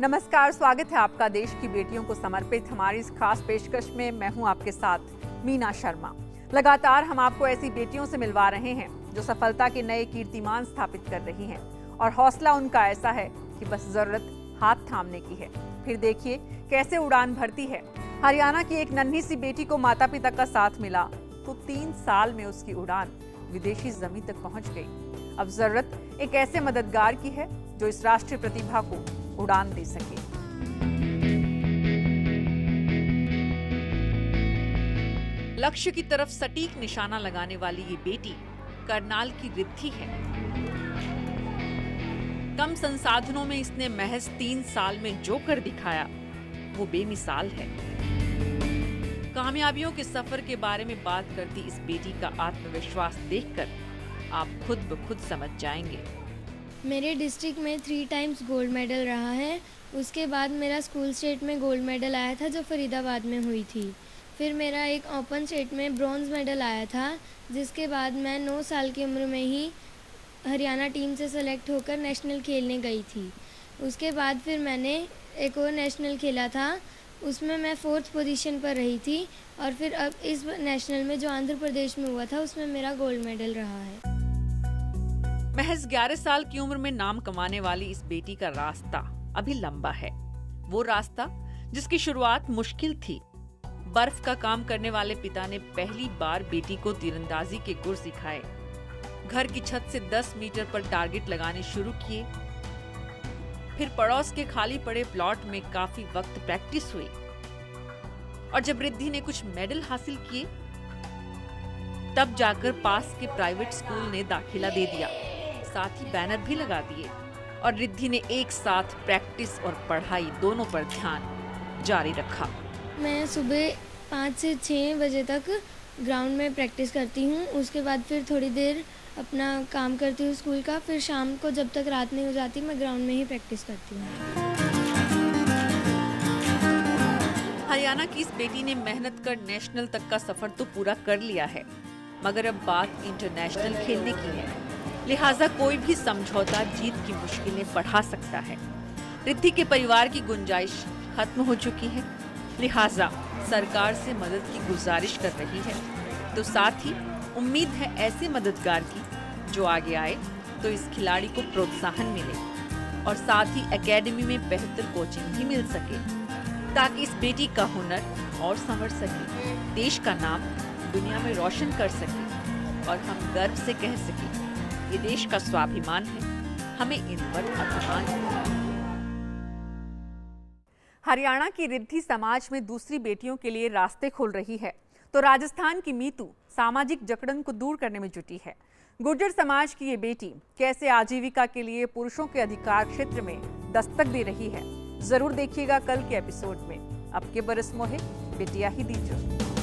नमस्कार, स्वागत है आपका देश की बेटियों को समर्पित हमारी इस खास पेशकश में। मैं हूं आपके साथ मीना शर्मा। लगातार हम आपको ऐसी बेटियों से मिलवा रहे हैं जो सफलता के नए कीर्तिमान स्थापित कर रही हैं और हौसला उनका ऐसा है कि बस जरूरत हाथ थामने की है। फिर देखिए कैसे उड़ान भरती है। हरियाणा की एक नन्ही सी बेटी को माता पिता का साथ मिला तो 3 साल में उसकी उड़ान विदेशी जमीन तक पहुंच गई। अब जरूरत एक ऐसे मददगार की है जो इस राष्ट्रीय प्रतिभा को उड़ान दे सके। लक्ष्य की तरफ सटीक निशाना लगाने वाली ये बेटी करनाल की रिद्धि है। कम संसाधनों में इसने महज 3 साल में जो कर दिखाया वो बेमिसाल है। कामयाबियों के सफर के बारे में बात करती इस बेटी का आत्मविश्वास देखकर आप खुद ब खुद समझ जाएंगे। मेरे डिस्ट्रिक्ट में 3 टाइम्स गोल्ड मेडल रहा है। उसके बाद मेरा स्कूल स्टेट में गोल्ड मेडल आया था जो फरीदाबाद में हुई थी। फिर मेरा एक ओपन स्टेट में ब्रॉन्ज मेडल आया था, जिसके बाद मैं 9 साल की उम्र में ही हरियाणा टीम से सेलेक्ट होकर नेशनल खेलने गई थी। उसके बाद फिर मैंने एक और नेशनल खेला था, उसमें मैं 4th पोजीशन पर रही थी और फिर अब इस नेशनल में जो आंध्र प्रदेश में हुआ था उसमें मेरा गोल्ड मेडल रहा है। महज 11 साल की उम्र में नाम कमाने वाली इस बेटी का रास्ता अभी लंबा है। वो रास्ता जिसकी शुरुआत मुश्किल थी। बर्फ का काम करने वाले पिता ने पहली बार बेटी को तीरंदाजी के गुर सिखाए। घर की छत से 10 मीटर पर टारगेट लगाने शुरू किए। फिर पड़ोस के खाली पड़े प्लॉट में काफी वक्त प्रैक्टिस हुई और जब रिद्धि ने कुछ मेडल हासिल किए तब जाकर पास के प्राइवेट स्कूल ने दाखिला दे दिया, साथ ही बैनर भी लगा दिए और रिद्धि ने एक साथ प्रैक्टिस और पढ़ाई दोनों पर ध्यान जारी रखा। मैं सुबह 5 से 6 बजे तक ग्राउंड में प्रैक्टिस करती हूँ। उसके बाद फिर थोड़ी देर अपना काम करती हूँ स्कूल का। फिर शाम को जब तक रात नहीं हो जाती मैं ग्राउंड में ही प्रैक्टिस करती हूँ। हरियाणा की इस बेटी ने मेहनत कर नेशनल तक का सफर तो पूरा कर लिया है, मगर अब बात इंटरनेशनल खेलने की है। लिहाजा कोई भी समझौता जीत की मुश्किलें बढ़ा सकता है। रिद्धि के परिवार की गुंजाइश खत्म हो चुकी है, लिहाजा सरकार से मदद की गुजारिश कर रही है। तो साथ ही उम्मीद है ऐसे मददगार की जो आगे आए तो इस खिलाड़ी को प्रोत्साहन मिले और साथ ही एकेडमी में बेहतर कोचिंग भी मिल सके ताकि इस बेटी का हुनर और संवर सके, देश का नाम दुनिया में रोशन कर सके और हम गर्व से कह सके ये देश का स्वाभिमान है, हमें इन पर अभिमान है। हरियाणा की रिद्धि समाज में दूसरी बेटियों के लिए रास्ते खोल रही है तो राजस्थान की मीतू सामाजिक जकड़न को दूर करने में जुटी है। गुर्जर समाज की ये बेटी कैसे आजीविका के लिए पुरुषों के अधिकार क्षेत्र में दस्तक दे रही है, जरूर देखिएगा कल के एपिसोड में। अब के बरस मोहे बेटिया ही दीजो।